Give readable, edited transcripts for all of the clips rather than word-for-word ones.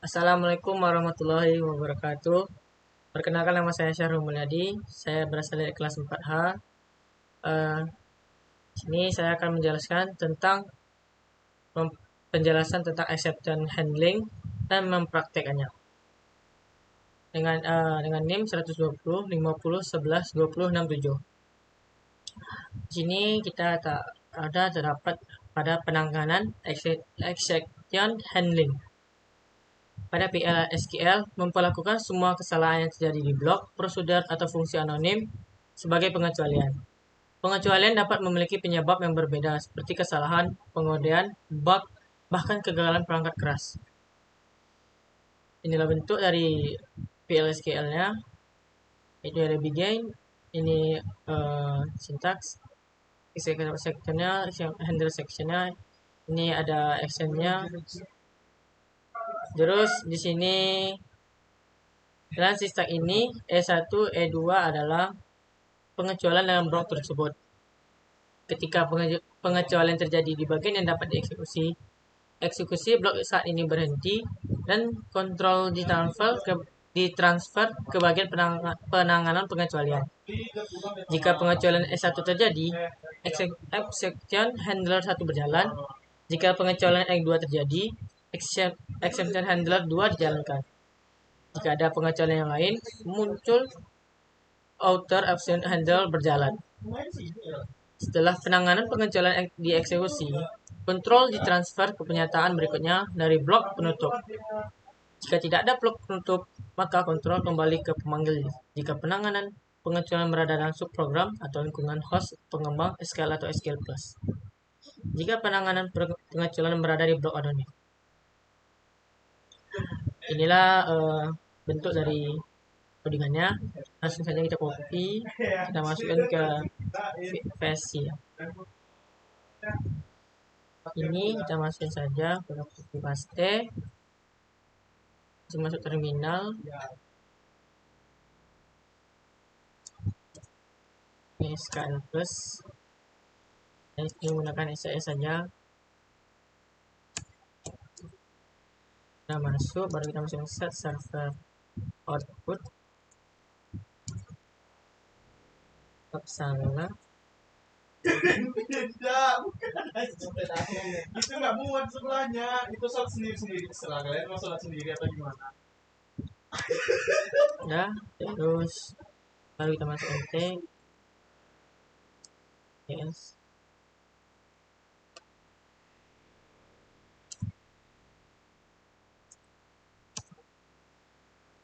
Assalamualaikum warahmatullahi wabarakatuh. Perkenalkan, nama saya Syahrul Mulyadi. Saya berasal dari kelas 4H. Eh, Sini saya akan menjelaskan tentang penjelasan tentang exception handling dan mempraktekannya. Dengan NIM 120 50 11 20 67. Di sini kita terdapat pada penanganan exception handling. Pada PL/SQL memperlakukan semua kesalahan yang terjadi di blok, prosedur, atau fungsi anonim sebagai pengecualian. Pengecualian dapat memiliki penyebab yang berbeda seperti kesalahan, pengodean, bug, bahkan kegagalan perangkat keras. Inilah bentuk dari PL/SQL-nya. Itu ada begin, ini sintaks, sectionnya, handle sectionnya, ini ada actionnya. Terus di sini dalam sistem ini E1, E2 adalah pengecualian dalam blok tersebut. Ketika pengecualian terjadi di bagian yang dapat dieksekusi, eksekusi blok saat ini berhenti dan kontrol ditransfer ke bagian penanganan pengecualian. Jika pengecualian E1 terjadi, exception handler 1 berjalan. Jika pengecualian E2 terjadi, exception handler 2 dijalankan. Jika ada pengecualian yang lain, muncul outer exception handler berjalan. Setelah penanganan pengecualian dieksekusi, kontrol ditransfer ke pernyataan berikutnya dari blok penutup. Jika tidak ada blok penutup, maka kontrol kembali ke pemanggil jika penanganan pengecualian berada dalam subprogram atau lingkungan host pengembang SQL atau SQL+. Jika penanganan pengecualian berada di blok anonim. Inilah bentuk dari codingannya. Langsung saja kita copy, kita masukkan ke versi. Ini kita masukin saja, kita copy paste, masuk terminal. Ini SQL Plus. Ini menggunakan SAS saja. Kita masuk, baru kita masukkan set server output. Salah. Beda, bukan itu nggak muat sebelahnya, itu sholat sendiri terserah kalian mau sholat sendiri atau gimana. Ya, terus baru kita masukkan tag yes.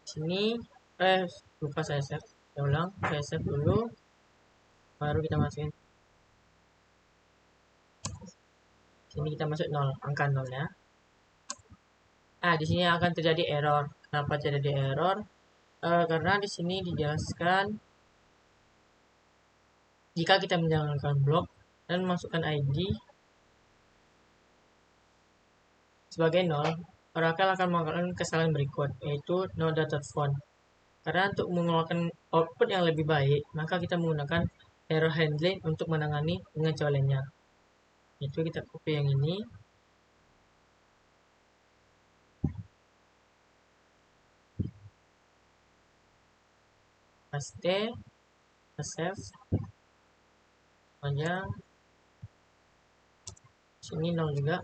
Sini lupa saya save. Saya ulang, saya save dulu, baru kita masukin. Sini kita masuk 0, angka 0 ya. Di sini akan terjadi error. Kenapa terjadi error? Karena di sini dijelaskan jika kita menjalankan blok dan masukkan ID sebagai 0, Oracle akan melakukan kesalahan berikut, yaitu no data font. Karena untuk mengeluarkan output yang lebih baik, maka kita menggunakan error handling untuk menangani pengecualiannya. Itu kita copy yang ini. Paste, save. Aja. Sini 0 juga.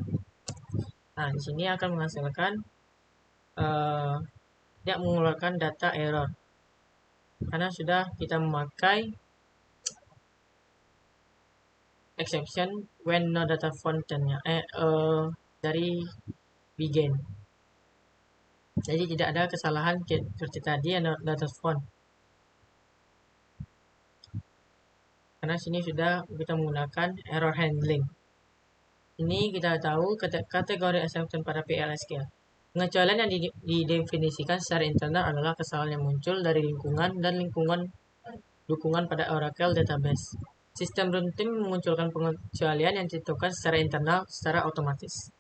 Di sini akan menghasilkan tidak mengeluarkan data error. Karena sudah kita memakai exception when no data fontnya dari begin. Jadi tidak ada kesalahan seperti tadi no data font. Karena sini sudah kita menggunakan error handling. Ini kita tahu kategori exception pada PL/SQL. Pengecualian yang didefinisikan secara internal adalah kesalahan yang muncul dari lingkungan dan dukungan pada Oracle Database. Sistem runtime memunculkan pengecualian yang ditentukan secara internal secara otomatis.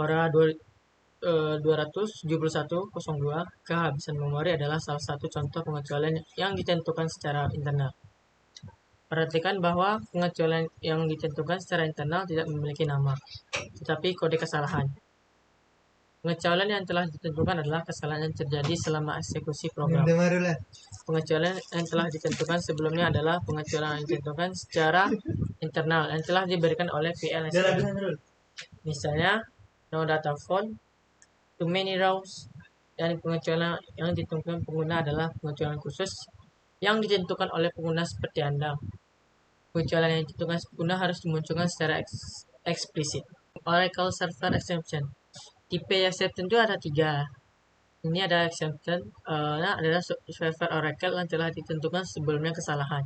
Ora 271.02 kehabisan memori adalah salah satu contoh pengecualian yang ditentukan secara internal. Perhatikan bahwa pengecualian yang ditentukan secara internal tidak memiliki nama, tetapi kode kesalahan. Pengecualian yang telah ditentukan adalah kesalahan yang terjadi selama eksekusi program. Pengecualian yang telah ditentukan sebelumnya adalah pengecualian yang ditentukan secara internal yang telah diberikan oleh PLSQL. Misalnya, no data found, too many rows, dan pengecualian yang ditentukan pengguna adalah pengecualian khusus yang ditentukan oleh pengguna seperti Anda. Pengecualian yang ditentukan pengguna harus dimunculkan secara eksplisit. Oracle Server Exception. Tipe exception itu ada 3. Ini ada exception adalah server Oracle yang telah ditentukan sebelumnya kesalahan.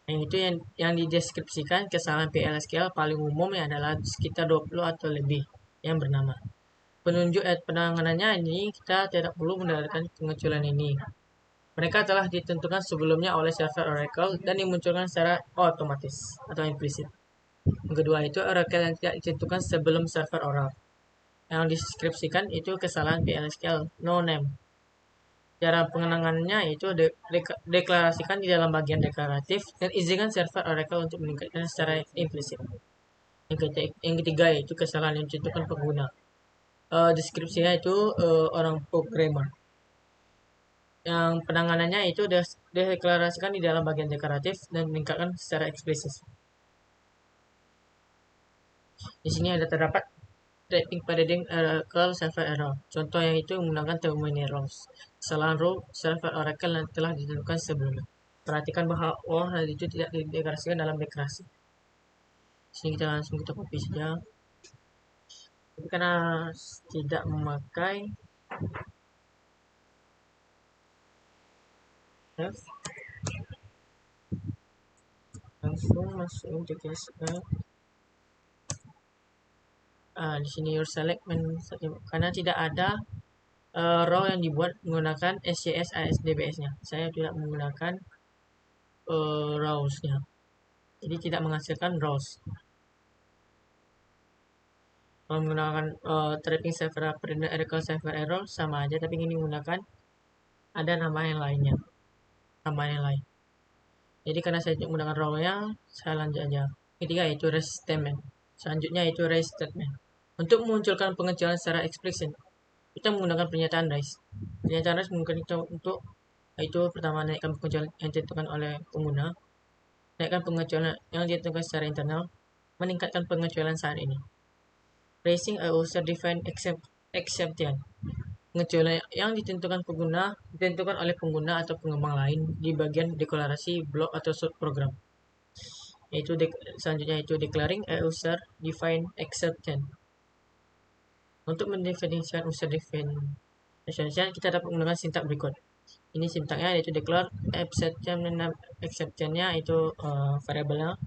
Yang itu yang dideskripsikan kesalahan PLSQL paling umum yang adalah sekitar 20 atau lebih yang bernama. Penunjuk penanganannya ini kita tidak perlu mendapatkan pengecualian ini. Mereka telah ditentukan sebelumnya oleh server Oracle dan dimunculkan secara otomatis atau implisit. Yang kedua itu Oracle yang tidak ditentukan sebelum server Oracle. Yang dideskripsikan itu kesalahan PLSQL no name. Cara pengenangannya itu deklarasikan di dalam bagian deklaratif dan izinkan server Oracle untuk meningkatkan secara implisit. Yang ketiga itu kesalahan yang ditentukan pengguna. Deskripsinya itu orang programmer. Yang penanganannya itu deklarasikan di dalam bagian deklaratif dan meningkatkan secara eksplisit. Di sini ada terdapat tracking paradigm Oracle server error. Contoh yang itu menggunakan too many rows. Kesalahan row server Oracle yang telah ditentukan sebelumnya. Perhatikan bahwa hal itu tidak dideklarasikan dalam deklarasi. Sini kita langsung kita copy saja. Tapi karena tidak memakai F, langsung masuk untuk di sini your select karena tidak ada row yang dibuat menggunakan SCS ASDBS-nya. Saya tidak menggunakan rows-nya. Jadi tidak menghasilkan rows. Kalau menggunakan trapping server Oracle server error sama aja, tapi ini menggunakan ada nama yang lainnya. Nama yang lain. Jadi karena saya menggunakan row-nya, saya lanjut aja. Ketiga itu REST statement. Selanjutnya itu REST statement. Untuk memunculkan pengecualian secara eksplisit, kita menggunakan pernyataan REST. Pernyataan REST mungkin kita untuk itu pertama naikkan pengecualian yang ditentukan oleh pengguna, naikkan pengecualian yang ditentukan secara internal, meningkatkan pengecualian saat ini. Raising a user defined exception. Pengecualian yang ditentukan oleh pengguna atau pengembang lain di bagian deklarasi blok atau subprogram. Yaitu selanjutnya itu declaring a user defined exception. Untuk mendefinisikan user defined exception kita dapat menggunakan sintak berikut. Ini sintaknya yaitu declare exception-nya itu variabelnya.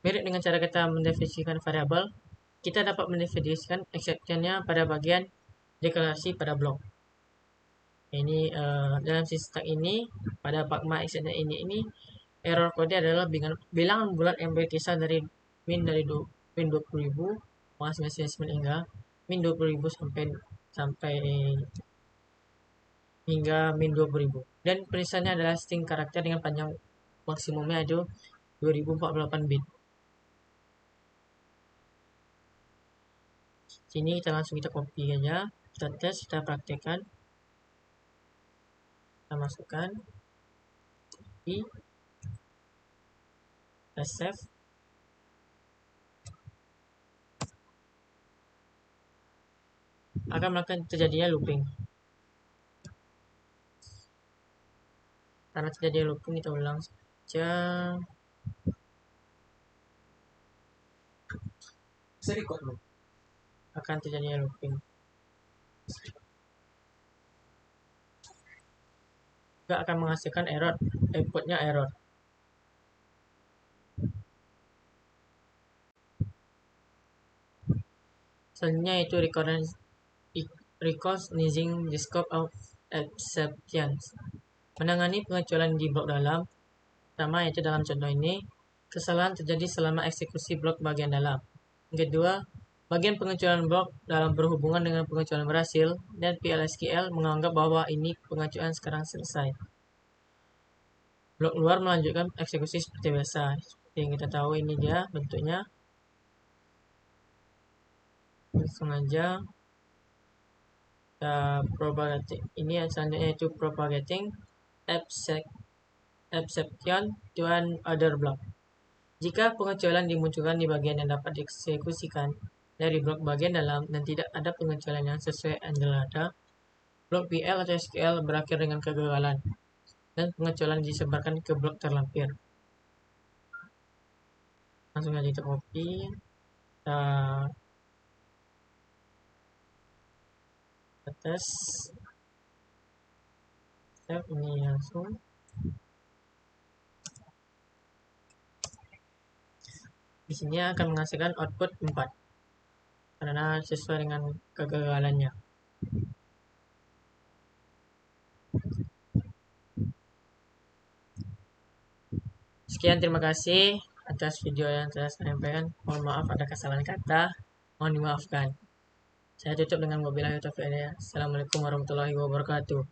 Mirip dengan cara kita mendefinisikan variabel, kita dapat mendefinisikan exception-nya pada bagian deklarasi pada blok. Ini dalam sintak ini pada pragma exception ini error kode adalah bilangan bulat yang berkisar dari min 20.000 maximum hingga min 20.000 sampai hingga min 20.000. Dan penulisannya adalah string karakter dengan panjang maksimumnya itu 2048 bit. Sini kita langsung kita copy aja, kita tes, kita praktekkan, kita masukkan, copy, kita save, akan melakukan terjadinya looping. Karena terjadi looping kita ulang saja. Akan terjadi looping. Juga akan menghasilkan error, outputnya error. Selanjutnya itu recognizing the scope of exceptions. Menangani pengecualian di blok dalam. Pertama yaitu dalam contoh ini, kesalahan terjadi selama eksekusi blok bagian dalam. Yang kedua, bagian pengecualian blok dalam berhubungan dengan pengecualian berhasil dan PLSQL menganggap bahwa ini pengecualian sekarang selesai. Blok luar melanjutkan eksekusi seperti biasa. Seperti yang kita tahu ini dia bentuknya. Langsung aja propagating ini yang selanjutnya yaitu propagating exception to another block. Jika pengecualian dimunculkan di bagian yang dapat dieksekusikan dari blok bagian dalam dan tidak ada pengecualian yang sesuai handler data, blok PL atau SQL berakhir dengan kegagalan dan pengecualian disebarkan ke blok terlampir. Langsung aja kita copy, kita tes step ini langsung. Di sini akan menghasilkan output 4 karena sesuai dengan kegagalannya. Sekian, terima kasih atas video yang telah saya sampaikan. Mohon maaf ada kesalahan kata, mohon dimaafkan. Saya tutup dengan wabillahi taufiq. Assalamualaikum warahmatullahi wabarakatuh.